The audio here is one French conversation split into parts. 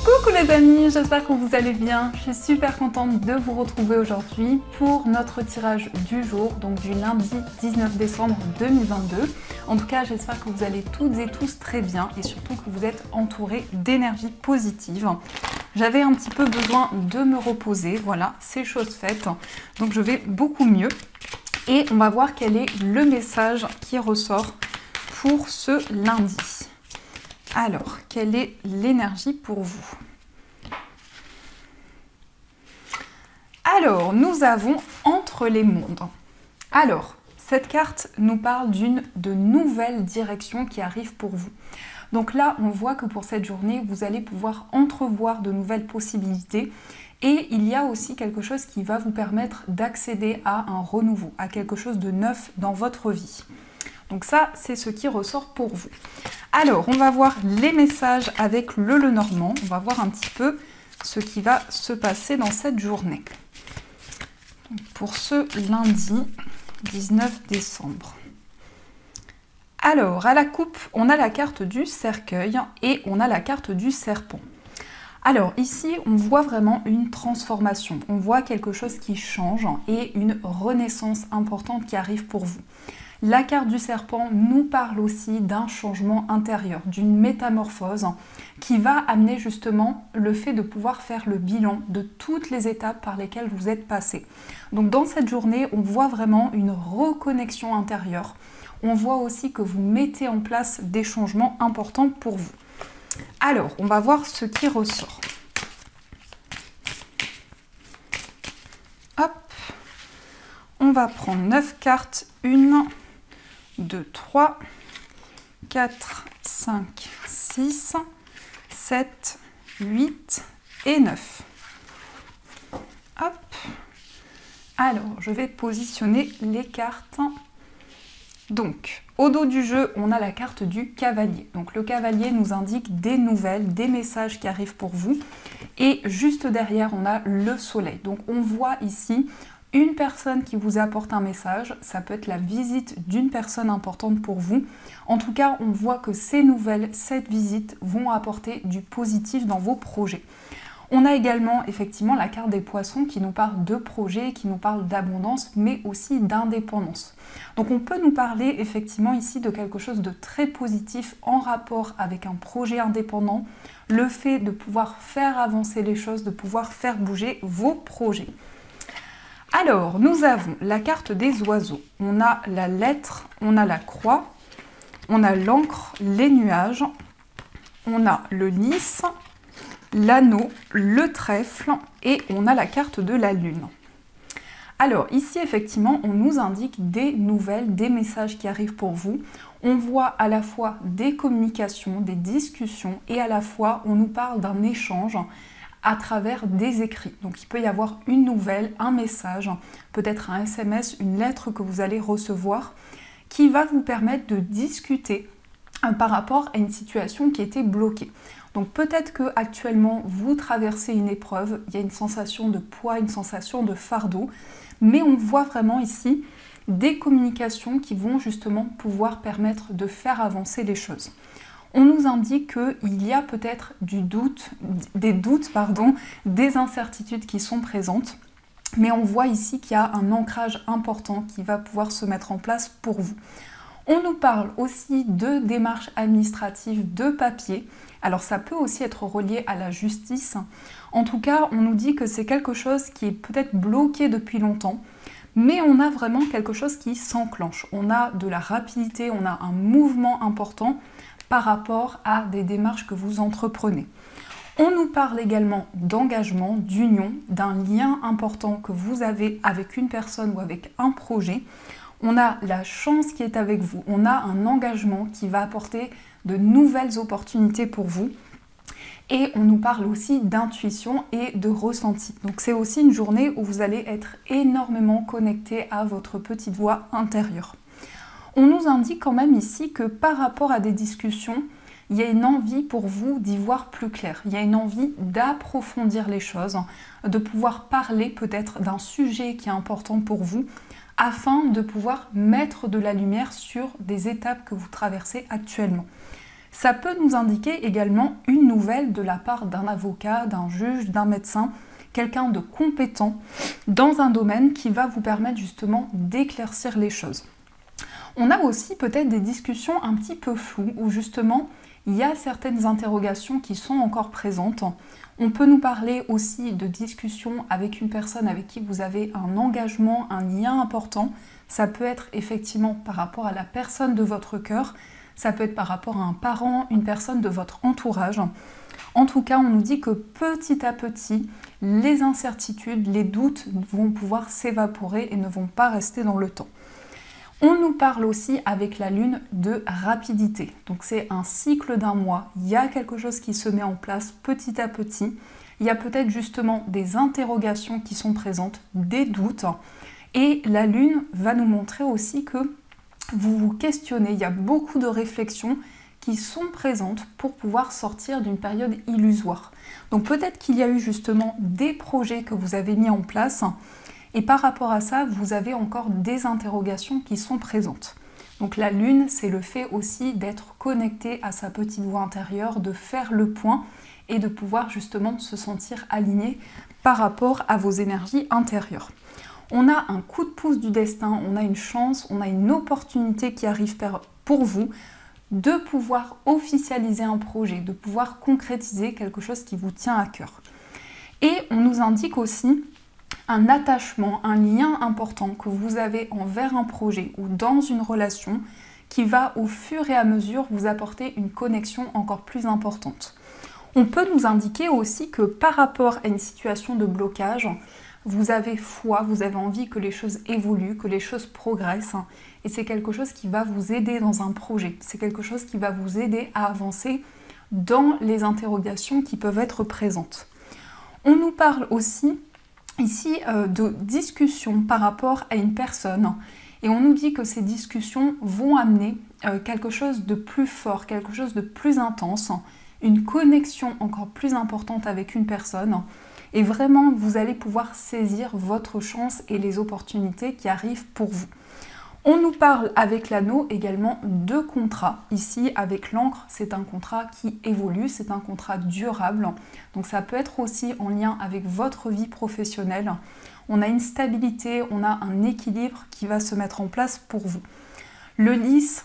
Coucou les amis, j'espère que vous allez bien. Je suis super contente de vous retrouver aujourd'hui pour notre tirage du jour, donc du lundi 19 décembre 2022. En tout cas, j'espère que vous allez toutes et tous très bien et surtout que vous êtes entourés d'énergie positive. J'avais un petit peu besoin de me reposer, voilà, c'est chose faite. Donc je vais beaucoup mieux et on va voir quel est le message qui ressort pour ce lundi. Alors, quelle est l'énergie pour vous? Alors, nous avons entre les mondes. Alors, cette carte nous parle de nouvelles directions qui arrivent pour vous. Donc là, on voit que pour cette journée, vous allez pouvoir entrevoir de nouvelles possibilités. Et il y a aussi quelque chose qui va vous permettre d'accéder à un renouveau, à quelque chose de neuf dans votre vie. Donc ça, c'est ce qui ressort pour vous. Alors, on va voir les messages avec le Lenormand. On va voir un petit peu ce qui va se passer dans cette journée. Donc, pour ce lundi 19 décembre. Alors, à la coupe, on a la carte du cercueil et on a la carte du serpent. Alors ici, on voit vraiment une transformation. On voit quelque chose qui change et une renaissance importante qui arrive pour vous. La carte du serpent nous parle aussi d'un changement intérieur, d'une métamorphose qui va amener justement le fait de pouvoir faire le bilan de toutes les étapes par lesquelles vous êtes passé. Donc dans cette journée, on voit vraiment une reconnexion intérieure. On voit aussi que vous mettez en place des changements importants pour vous. Alors, on va voir ce qui ressort. Hop, on va prendre 9 cartes, 1, 2, 3, 4, 5, 6, 7, 8 et 9. Hop. Alors, je vais positionner les cartes. Donc, au dos du jeu, on a la carte du cavalier. Donc, le cavalier nous indique des nouvelles, des messages qui arrivent pour vous. Et juste derrière, on a le soleil. Donc, on voit ici une personne qui vous apporte un message, ça peut être la visite d'une personne importante pour vous. En tout cas, on voit que ces nouvelles, cette visite vont apporter du positif dans vos projets. On a également effectivement la carte des poissons qui nous parle de projets, qui nous parle d'abondance, mais aussi d'indépendance. Donc on peut nous parler effectivement ici de quelque chose de très positif en rapport avec un projet indépendant, le fait de pouvoir faire avancer les choses, de pouvoir faire bouger vos projets. Alors, nous avons la carte des oiseaux. On a la lettre, on a la croix, on a l'encre, les nuages, on a le lys, l'anneau, le trèfle et on a la carte de la lune. Alors ici, effectivement, on nous indique des nouvelles, des messages qui arrivent pour vous. On voit à la fois des communications, des discussions et à la fois, on nous parle d'un échange à travers des écrits. Donc il peut y avoir une nouvelle, un message, peut-être un SMS, une lettre que vous allez recevoir qui va vous permettre de discuter par rapport à une situation qui était bloquée. Donc peut-être que actuellement vous traversez une épreuve, il y a une sensation de poids, une sensation de fardeau, mais on voit vraiment ici des communications qui vont justement pouvoir permettre de faire avancer les choses. On nous indique qu'il y a peut-être des doutes, des incertitudes qui sont présentes, mais on voit ici qu'il y a un ancrage important qui va pouvoir se mettre en place pour vous. On nous parle aussi de démarches administratives, de papier. Alors ça peut aussi être relié à la justice. En tout cas, on nous dit que c'est quelque chose qui est peut-être bloqué depuis longtemps, mais on a vraiment quelque chose qui s'enclenche. On a de la rapidité, on a un mouvement important par rapport à des démarches que vous entreprenez. On nous parle également d'engagement, d'union, d'un lien important que vous avez avec une personne ou avec un projet. On a la chance qui est avec vous, on a un engagement qui va apporter de nouvelles opportunités pour vous. Et on nous parle aussi d'intuition et de ressenti. Donc c'est aussi une journée où vous allez être énormément connecté à votre petite voix intérieure. On nous indique quand même ici que par rapport à des discussions, il y a une envie pour vous d'y voir plus clair. Il y a une envie d'approfondir les choses, de pouvoir parler peut-être d'un sujet qui est important pour vous, afin de pouvoir mettre de la lumière sur des étapes que vous traversez actuellement. Ça peut nous indiquer également une nouvelle de la part d'un avocat, d'un juge, d'un médecin, quelqu'un de compétent dans un domaine qui va vous permettre justement d'éclaircir les choses. On a aussi peut-être des discussions un petit peu floues où justement il y a certaines interrogations qui sont encore présentes. On peut nous parler aussi de discussions avec une personne avec qui vous avez un engagement, un lien important. Ça peut être effectivement par rapport à la personne de votre cœur, ça peut être par rapport à un parent, une personne de votre entourage. En tout cas, on nous dit que petit à petit, les incertitudes, les doutes vont pouvoir s'évaporer et ne vont pas rester dans le temps. On nous parle aussi avec la lune de rapidité. Donc c'est un cycle d'un mois. Il y a quelque chose qui se met en place petit à petit. Il y a peut-être justement des interrogations qui sont présentes, des doutes. Et la lune va nous montrer aussi que vous vous questionnez. Il y a beaucoup de réflexions qui sont présentes pour pouvoir sortir d'une période illusoire. Donc peut-être qu'il y a eu justement des projets que vous avez mis en place. Et par rapport à ça, vous avez encore des interrogations qui sont présentes. Donc la lune, c'est le fait aussi d'être connecté à sa petite voix intérieure, de faire le point et de pouvoir justement se sentir aligné par rapport à vos énergies intérieures. On a un coup de pouce du destin, on a une chance, on a une opportunité qui arrive pour vous de pouvoir officialiser un projet, de pouvoir concrétiser quelque chose qui vous tient à cœur. Et on nous indique aussi un attachement, un lien important que vous avez envers un projet ou dans une relation qui va au fur et à mesure vous apporter une connexion encore plus importante. On peut nous indiquer aussi que par rapport à une situation de blocage, vous avez foi, vous avez envie que les choses évoluent, que les choses progressent et c'est quelque chose qui va vous aider dans un projet. C'est quelque chose qui va vous aider à avancer dans les interrogations qui peuvent être présentes. On nous parle aussi ici de discussions par rapport à une personne et on nous dit que ces discussions vont amener quelque chose de plus fort, quelque chose de plus intense, une connexion encore plus importante avec une personne et vraiment vous allez pouvoir saisir votre chance et les opportunités qui arrivent pour vous. On nous parle avec l'anneau également de contrat. Ici, avec l'encre, c'est un contrat qui évolue, c'est un contrat durable. Donc ça peut être aussi en lien avec votre vie professionnelle. On a une stabilité, on a un équilibre qui va se mettre en place pour vous. Le lys,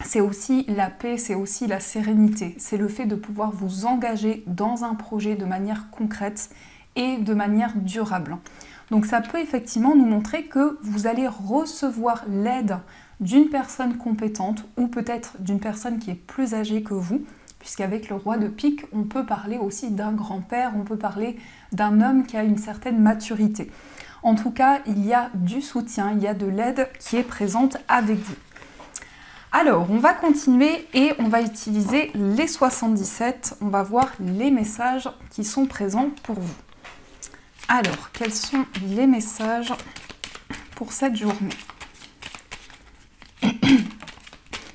c'est aussi la paix, c'est aussi la sérénité. C'est le fait de pouvoir vous engager dans un projet de manière concrète et de manière durable. Donc ça peut effectivement nous montrer que vous allez recevoir l'aide d'une personne compétente ou peut-être d'une personne qui est plus âgée que vous, puisqu'avec le roi de pique, on peut parler aussi d'un grand-père, on peut parler d'un homme qui a une certaine maturité. En tout cas, il y a du soutien, il y a de l'aide qui est présente avec vous. Alors, on va continuer et on va utiliser les 77. On va voir les messages qui sont présents pour vous. Alors, quels sont les messages pour cette journée?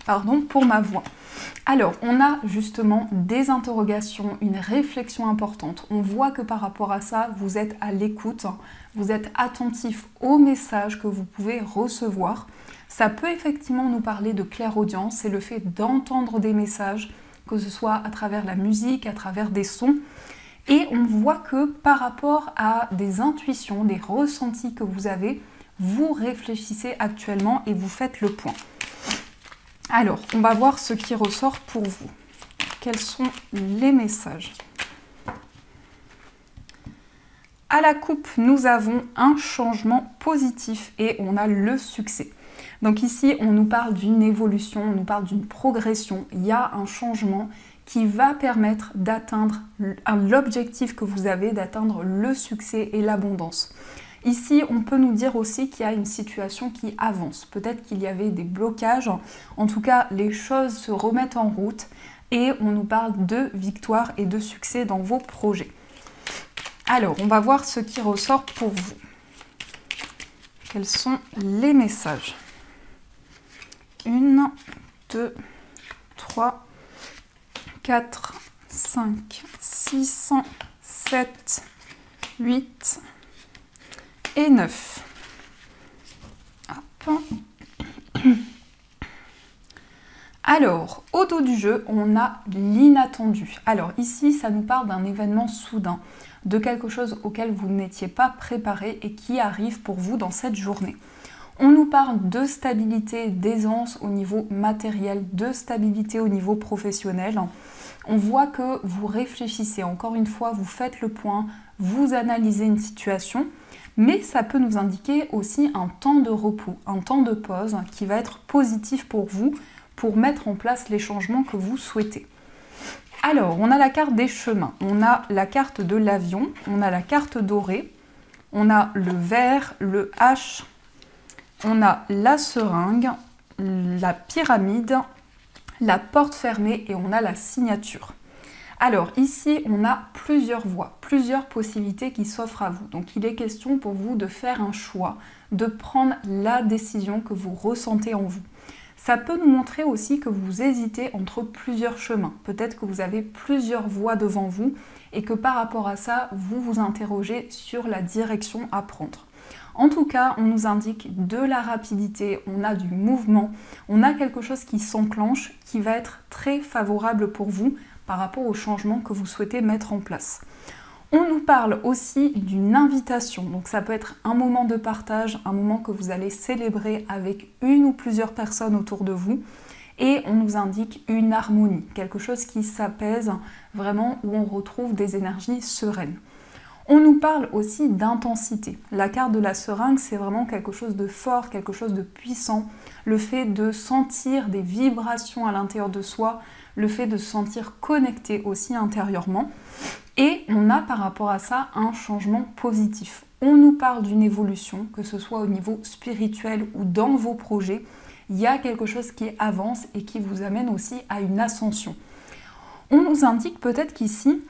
Pardon, pour ma voix. Alors, on a justement des interrogations, une réflexion importante. On voit que par rapport à ça, vous êtes à l'écoute, vous êtes attentif aux messages que vous pouvez recevoir. Ça peut effectivement nous parler de clairaudience, c'est le fait d'entendre des messages, que ce soit à travers la musique, à travers des sons. Et on voit que par rapport à des intuitions, des ressentis que vous avez, vous réfléchissez actuellement et vous faites le point. Alors, on va voir ce qui ressort pour vous. Quels sont les messages? À la coupe, nous avons un changement positif et on a le succès. Donc ici, on nous parle d'une évolution, on nous parle d'une progression. Il y a un changement qui va permettre d'atteindre l'objectif que vous avez, d'atteindre le succès et l'abondance. Ici, on peut nous dire aussi qu'il y a une situation qui avance. Peut-être qu'il y avait des blocages. En tout cas, les choses se remettent en route et on nous parle de victoire et de succès dans vos projets. Alors, on va voir ce qui ressort pour vous. Quels sont les messages? 1, 2, 3, 4, 5, 6, 7, 8 et 9. Hop. Alors, au dos du jeu, on a l'inattendu. Alors ici, ça nous parle d'un événement soudain, de quelque chose auquel vous n'étiez pas préparé et qui arrive pour vous dans cette journée. On nous parle de stabilité, d'aisance au niveau matériel, de stabilité au niveau professionnel. On voit que vous réfléchissez, encore une fois, vous faites le point, vous analysez une situation, mais ça peut nous indiquer aussi un temps de repos, un temps de pause qui va être positif pour vous, pour mettre en place les changements que vous souhaitez. Alors, on a la carte des chemins, on a la carte de l'avion, on a la carte dorée, on a le ver, le H, on a la seringue, la pyramide, la porte fermée et on a la signature. Alors ici, on a plusieurs voies, plusieurs possibilités qui s'offrent à vous. Donc il est question pour vous de faire un choix, de prendre la décision que vous ressentez en vous. Ça peut nous montrer aussi que vous hésitez entre plusieurs chemins. Peut-être que vous avez plusieurs voies devant vous et que par rapport à ça, vous vous interrogez sur la direction à prendre. En tout cas, on nous indique de la rapidité, on a du mouvement, on a quelque chose qui s'enclenche, qui va être très favorable pour vous par rapport au changement que vous souhaitez mettre en place. On nous parle aussi d'une invitation, donc ça peut être un moment de partage, un moment que vous allez célébrer avec une ou plusieurs personnes autour de vous, et on nous indique une harmonie, quelque chose qui s'apaise vraiment, où on retrouve des énergies sereines. On nous parle aussi d'intensité. La carte de la seringue, c'est vraiment quelque chose de fort, quelque chose de puissant, le fait de sentir des vibrations à l'intérieur de soi, le fait de se sentir connecté aussi intérieurement. Et on a par rapport à ça un changement positif. On nous parle d'une évolution, que ce soit au niveau spirituel ou dans vos projets. Il y a quelque chose qui avance et qui vous amène aussi à une ascension. On nous indique peut-être qu'ici,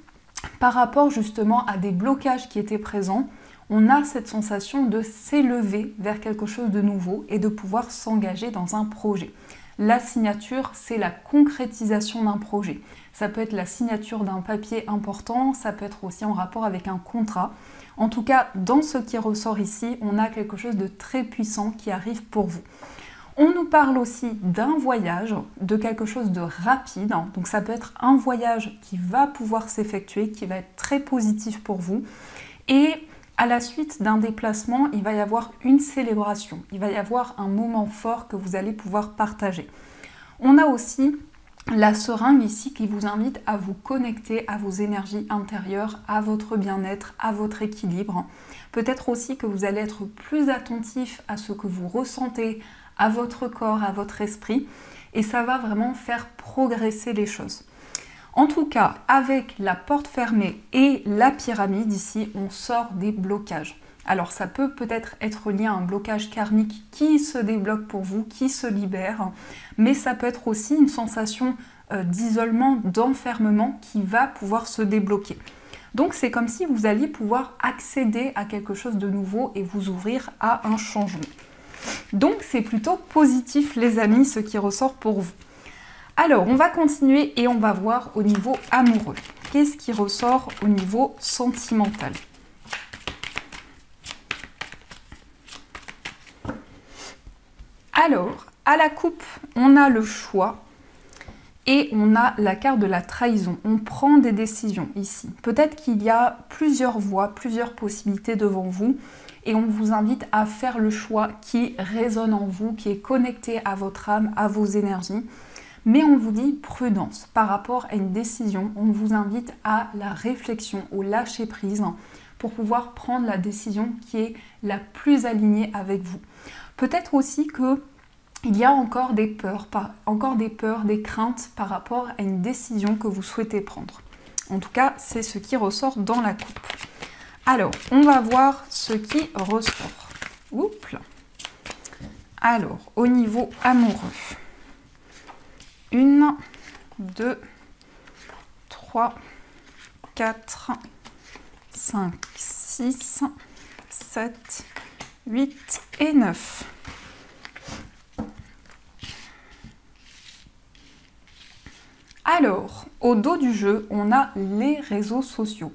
par rapport justement à des blocages qui étaient présents, on a cette sensation de s'élever vers quelque chose de nouveau et de pouvoir s'engager dans un projet. La signature, c'est la concrétisation d'un projet. Ça peut être la signature d'un papier important, ça peut être aussi en rapport avec un contrat. En tout cas, dans ce qui ressort ici, on a quelque chose de très puissant qui arrive pour vous. On nous parle aussi d'un voyage, de quelque chose de rapide. Donc ça peut être un voyage qui va pouvoir s'effectuer, qui va être très positif pour vous. Et à la suite d'un déplacement, il va y avoir une célébration. Il va y avoir un moment fort que vous allez pouvoir partager. On a aussi la seringue ici qui vous invite à vous connecter à vos énergies intérieures, à votre bien-être, à votre équilibre. Peut-être aussi que vous allez être plus attentif à ce que vous ressentez, à votre corps, à votre esprit. Et ça va vraiment faire progresser les choses. En tout cas, avec la porte fermée et la pyramide ici, on sort des blocages. Alors ça peut peut-être être lié à un blocage karmique qui se débloque pour vous, qui se libère, mais ça peut être aussi une sensation d'isolement, d'enfermement qui va pouvoir se débloquer. Donc c'est comme si vous alliez pouvoir accéder à quelque chose de nouveau et vous ouvrir à un changement. Donc c'est plutôt positif les amis, ce qui ressort pour vous. Alors, on va continuer et on va voir au niveau amoureux. Qu'est-ce qui ressort au niveau sentimental? Alors, à la coupe, on a le choix et on a la carte de la trahison. On prend des décisions ici. Peut-être qu'il y a plusieurs voies, plusieurs possibilités devant vous et on vous invite à faire le choix qui résonne en vous, qui est connecté à votre âme, à vos énergies. Mais on vous dit prudence par rapport à une décision. On vous invite à la réflexion, au lâcher prise pour pouvoir prendre la décision qui est la plus alignée avec vous. Peut-être aussi qu'il y a encore des peurs, des craintes par rapport à une décision que vous souhaitez prendre. En tout cas, c'est ce qui ressort dans la coupe. Alors, on va voir ce qui ressort. Oups là. Alors, au niveau amoureux. 1, 2, 3, 4, 5, 6, 7, 8 et 9. Alors, au dos du jeu, on a les réseaux sociaux.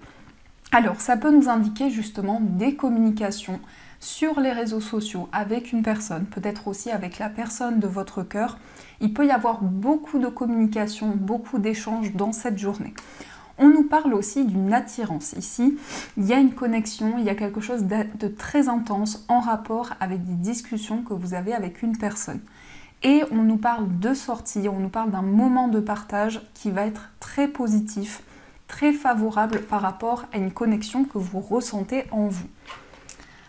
Alors, ça peut nous indiquer justement des communications sur les réseaux sociaux avec une personne, peut-être aussi avec la personne de votre cœur. Il peut y avoir beaucoup de communication, beaucoup d'échanges dans cette journée. On nous parle aussi d'une attirance. Ici, il y a une connexion, il y a quelque chose de très intense en rapport avec des discussions que vous avez avec une personne. Et on nous parle de sortie, on nous parle d'un moment de partage qui va être très positif, très favorable par rapport à une connexion que vous ressentez en vous.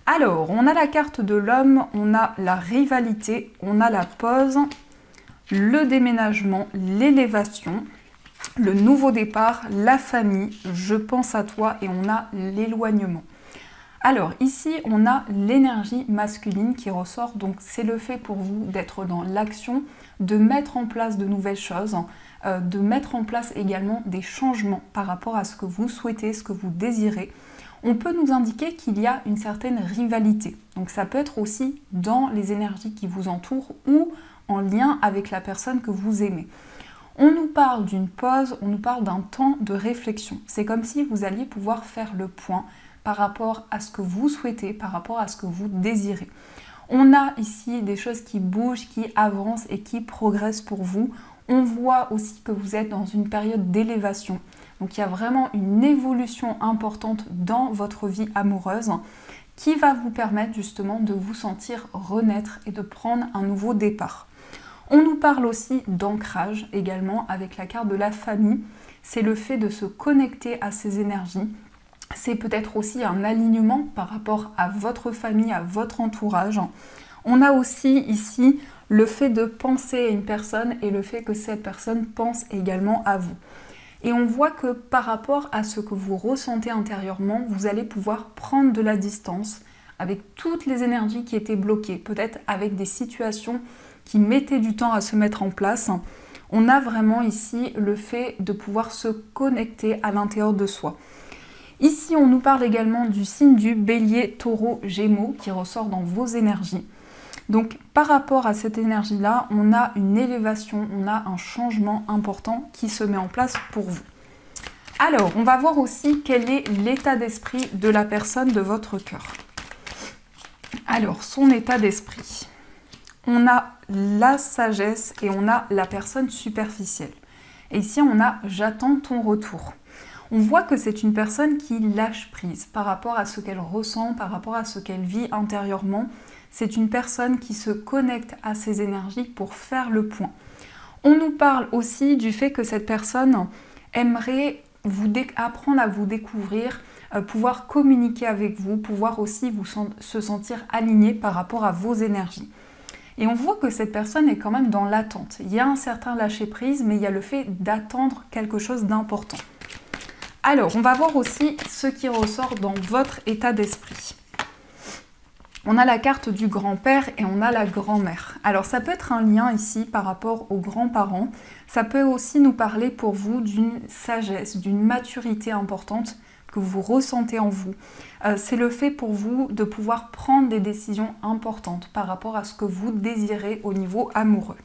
Alors, on a la carte de l'homme, on a la rivalité, on a la pause, le déménagement, l'élévation, le nouveau départ, la famille, je pense à toi et on a l'éloignement. Alors ici, on a l'énergie masculine qui ressort, donc c'est le fait pour vous d'être dans l'action, de mettre en place de nouvelles choses, de mettre en place également des changements par rapport à ce que vous souhaitez, ce que vous désirez. On peut nous indiquer qu'il y a une certaine rivalité, donc ça peut être aussi dans les énergies qui vous entourent ou en lien avec la personne que vous aimez. On nous parle d'une pause, on nous parle d'un temps de réflexion. C'est comme si vous alliez pouvoir faire le point par rapport à ce que vous souhaitez, par rapport à ce que vous désirez. On a ici des choses qui bougent, qui avancent et qui progressent pour vous. On voit aussi que vous êtes dans une période d'élévation. Donc il y a vraiment une évolution importante dans votre vie amoureuse qui va vous permettre justement de vous sentir renaître et de prendre un nouveau départ. On nous parle aussi d'ancrage également avec la carte de la famille. C'est le fait de se connecter à ces énergies. C'est peut-être aussi un alignement par rapport à votre famille, à votre entourage. On a aussi ici le fait de penser à une personne et le fait que cette personne pense également à vous. Et on voit que par rapport à ce que vous ressentez intérieurement, vous allez pouvoir prendre de la distance avec toutes les énergies qui étaient bloquées, peut-être avec des situations qui mettaient du temps à se mettre en place. On a vraiment ici le fait de pouvoir se connecter à l'intérieur de soi. Ici, on nous parle également du signe du Bélier, Taureau, Gémeaux qui ressort dans vos énergies. Donc, par rapport à cette énergie-là, on a une élévation, on a un changement important qui se met en place pour vous. Alors, on va voir aussi quel est l'état d'esprit de la personne de votre cœur. Alors, son état d'esprit. On a la sagesse et on a la personne superficielle. Et ici, on a « j'attends ton retour ». On voit que c'est une personne qui lâche prise par rapport à ce qu'elle ressent, par rapport à ce qu'elle vit intérieurement. C'est une personne qui se connecte à ses énergies pour faire le point. On nous parle aussi du fait que cette personne aimerait apprendre à vous découvrir, pouvoir communiquer avec vous, pouvoir aussi se sentir aligné par rapport à vos énergies. Et on voit que cette personne est quand même dans l'attente. Il y a un certain lâcher-prise, mais il y a le fait d'attendre quelque chose d'important. Alors, on va voir aussi ce qui ressort dans votre état d'esprit. On a la carte du grand-père et on a la grand-mère. Alors, ça peut être un lien ici par rapport aux grands-parents. Ça peut aussi nous parler pour vous d'une sagesse, d'une maturité importante que vous ressentez en vous. C'est le fait pour vous de pouvoir prendre des décisions importantes par rapport à ce que vous désirez au niveau amoureux.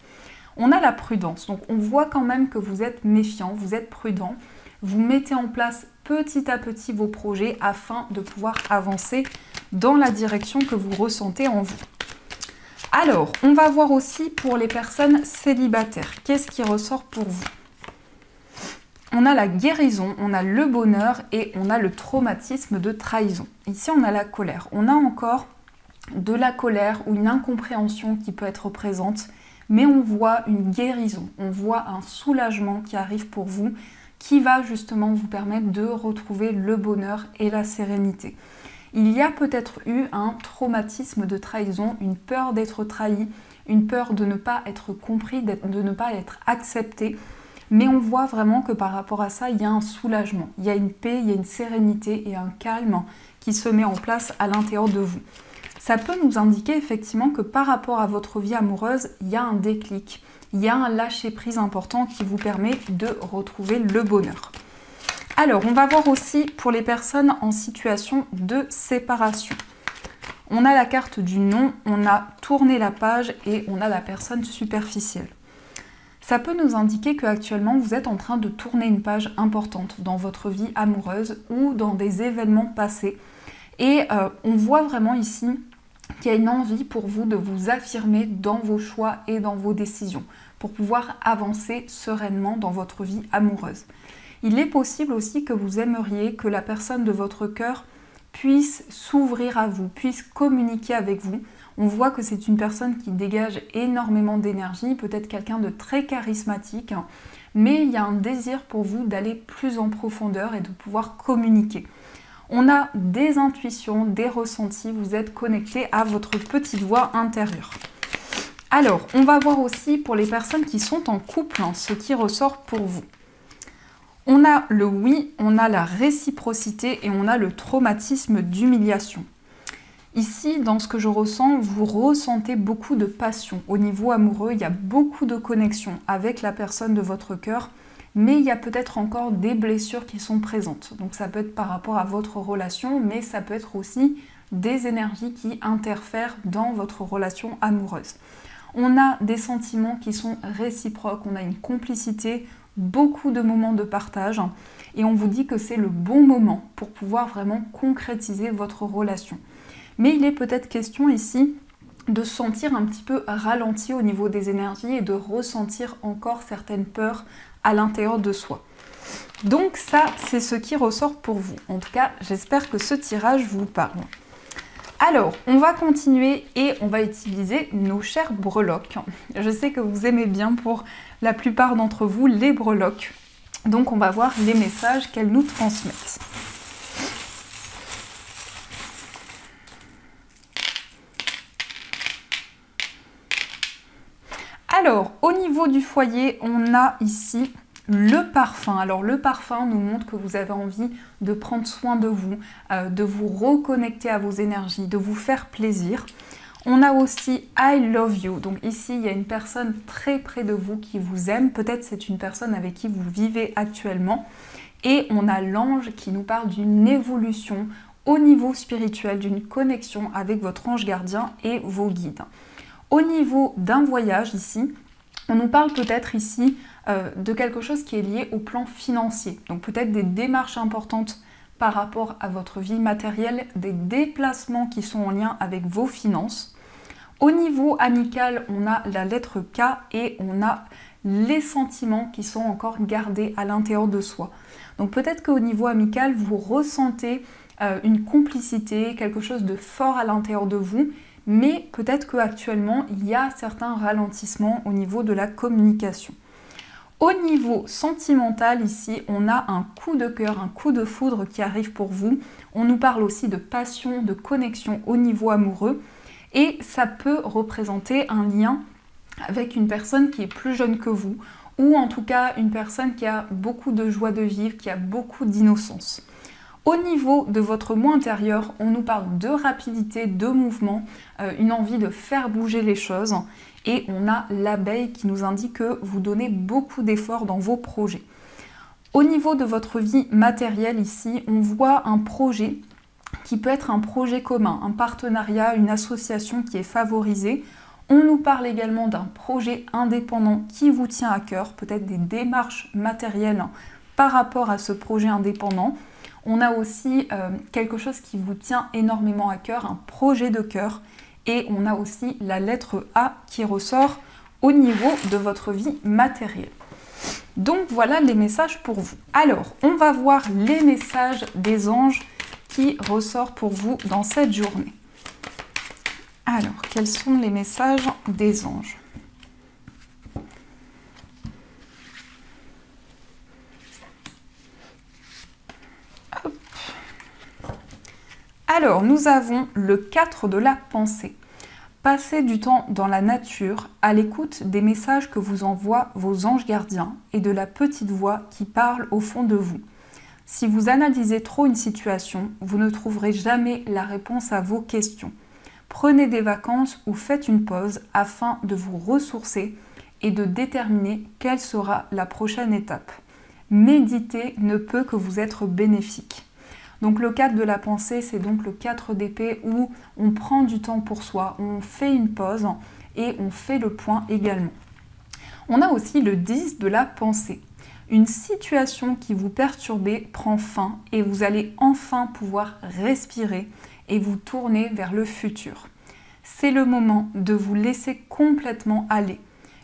On a la prudence, donc on voit quand même que vous êtes méfiant, vous êtes prudent. Vous mettez en place petit à petit vos projets afin de pouvoir avancer dans la direction que vous ressentez en vous. Alors, on va voir aussi pour les personnes célibataires. Qu'est-ce qui ressort pour vous? On a la guérison, on a le bonheur et on a le traumatisme de trahison. Ici, on a la colère. On a encore de la colère ou une incompréhension qui peut être présente, mais on voit une guérison, on voit un soulagement qui arrive pour vous, qui va justement vous permettre de retrouver le bonheur et la sérénité. Il y a peut-être eu un traumatisme de trahison, une peur d'être trahi, une peur de ne pas être compris, de ne pas être accepté. Mais on voit vraiment que par rapport à ça, il y a un soulagement, il y a une paix, il y a une sérénité et un calme qui se met en place à l'intérieur de vous. Ça peut nous indiquer effectivement que par rapport à votre vie amoureuse, il y a un déclic. Il y a un lâcher-prise important qui vous permet de retrouver le bonheur. Alors, on va voir aussi pour les personnes en situation de séparation. On a la carte du non, on a tourné la page et on a la personne superficielle. Ça peut nous indiquer qu'actuellement, vous êtes en train de tourner une page importante dans votre vie amoureuse ou dans des événements passés. Et on voit vraiment ici qui a une envie pour vous de vous affirmer dans vos choix et dans vos décisions, pour pouvoir avancer sereinement dans votre vie amoureuse. Il est possible aussi que vous aimeriez que la personne de votre cœur puisse s'ouvrir à vous, puisse communiquer avec vous. On voit que c'est une personne qui dégage énormément d'énergie, peut-être quelqu'un de très charismatique, mais il y a un désir pour vous d'aller plus en profondeur et de pouvoir communiquer. On a des intuitions, des ressentis, vous êtes connecté à votre petite voix intérieure. Alors, on va voir aussi pour les personnes qui sont en couple, ce qui ressort pour vous. On a le oui, on a la réciprocité et on a le traumatisme d'humiliation. Ici, dans ce que je ressens, vous ressentez beaucoup de passion. Au niveau amoureux, il y a beaucoup de connexion avec la personne de votre cœur, mais il y a peut-être encore des blessures qui sont présentes. Donc ça peut être par rapport à votre relation, mais ça peut être aussi des énergies qui interfèrent dans votre relation amoureuse. On a des sentiments qui sont réciproques, on a une complicité, beaucoup de moments de partage, et on vous dit que c'est le bon moment pour pouvoir vraiment concrétiser votre relation. Mais il est peut-être question ici de se sentir un petit peu ralenti au niveau des énergies et de ressentir encore certaines peurs à l'intérieur de soi. Donc ça, c'est ce qui ressort pour vous. En tout cas, j'espère que ce tirage vous parle. Alors, on va continuer et on va utiliser nos chères breloques. Je sais que vous aimez bien pour la plupart d'entre vous les breloques. Donc on va voir les messages qu'elles nous transmettent. Alors, au niveau du foyer, on a ici le parfum. Alors, le parfum nous montre que vous avez envie de prendre soin de vous reconnecter à vos énergies, de vous faire plaisir. On a aussi I love you. Donc ici, il y a une personne très près de vous qui vous aime. Peut-être c'est une personne avec qui vous vivez actuellement. Et on a l'ange qui nous parle d'une évolution au niveau spirituel, d'une connexion avec votre ange gardien et vos guides. Au niveau d'un voyage ici, on nous parle peut-être ici de quelque chose qui est lié au plan financier. Donc peut-être des démarches importantes par rapport à votre vie matérielle, des déplacements qui sont en lien avec vos finances. Au niveau amical, on a la lettre K et on a les sentiments qui sont encore gardés à l'intérieur de soi. Donc peut-être qu'au niveau amical, vous ressentez une complicité, quelque chose de fort à l'intérieur de vous, mais peut-être qu'actuellement, il y a certains ralentissements au niveau de la communication. Au niveau sentimental, ici, on a un coup de cœur, un coup de foudre qui arrive pour vous. On nous parle aussi de passion, de connexion au niveau amoureux. Et ça peut représenter un lien avec une personne qui est plus jeune que vous, ou en tout cas une personne qui a beaucoup de joie de vivre, qui a beaucoup d'innocence. Au niveau de votre moi intérieur, on nous parle de rapidité, de mouvement, une envie de faire bouger les choses. Et on a l'abeille qui nous indique que vous donnez beaucoup d'efforts dans vos projets. Au niveau de votre vie matérielle ici, on voit un projet qui peut être un projet commun, un partenariat, une association qui est favorisée. On nous parle également d'un projet indépendant qui vous tient à cœur, peut-être des démarches matérielles par rapport à ce projet indépendant. On a aussi quelque chose qui vous tient énormément à cœur, un projet de cœur. Et on a aussi la lettre A qui ressort au niveau de votre vie matérielle. Donc voilà les messages pour vous. Alors, on va voir les messages des anges qui ressortent pour vous dans cette journée. Alors, quels sont les messages des anges ? Hop. Alors, nous avons le 4 de la pensée. Passez du temps dans la nature, à l'écoute des messages que vous envoient vos anges gardiens et de la petite voix qui parle au fond de vous. Si vous analysez trop une situation, vous ne trouverez jamais la réponse à vos questions. Prenez des vacances ou faites une pause afin de vous ressourcer et de déterminer quelle sera la prochaine étape. Méditer ne peut que vous être bénéfique. Donc le 4 de la pensée, c'est donc le 4 d'épée où on prend du temps pour soi, on fait une pause et on fait le point également. On a aussi le 10 de la pensée. Une situation qui vous perturbait prend fin et vous allez enfin pouvoir respirer et vous tourner vers le futur. c'est le moment de vous laisser complètement aller.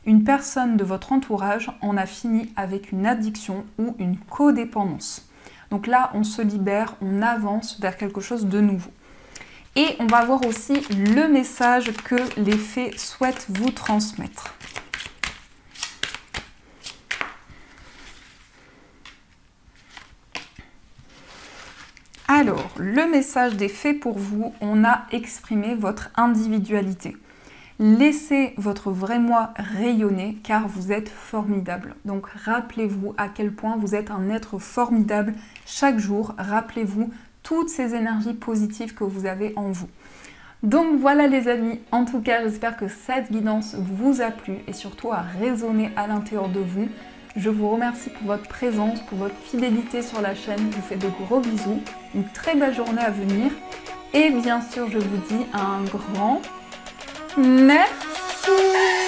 Une personne de votre entourage en a fini avec une addiction ou une codépendance. Donc là, on se libère, on avance vers quelque chose de nouveau. Et on va voir aussi le message que les fées souhaitent vous transmettre. Alors, le message des fées pour vous, on a exprimé votre individualité. Laissez votre vrai moi rayonner car vous êtes formidable. Donc rappelez-vous à quel point vous êtes un être formidable chaque jour. Rappelez-vous toutes ces énergies positives que vous avez en vous. Donc voilà les amis, en tout cas j'espère que cette guidance vous a plu et surtout a résonné à l'intérieur de vous. Je vous remercie pour votre présence, pour votre fidélité sur la chaîne. Je vous fais de gros bisous, une très belle journée à venir et bien sûr je vous dis un grand merci.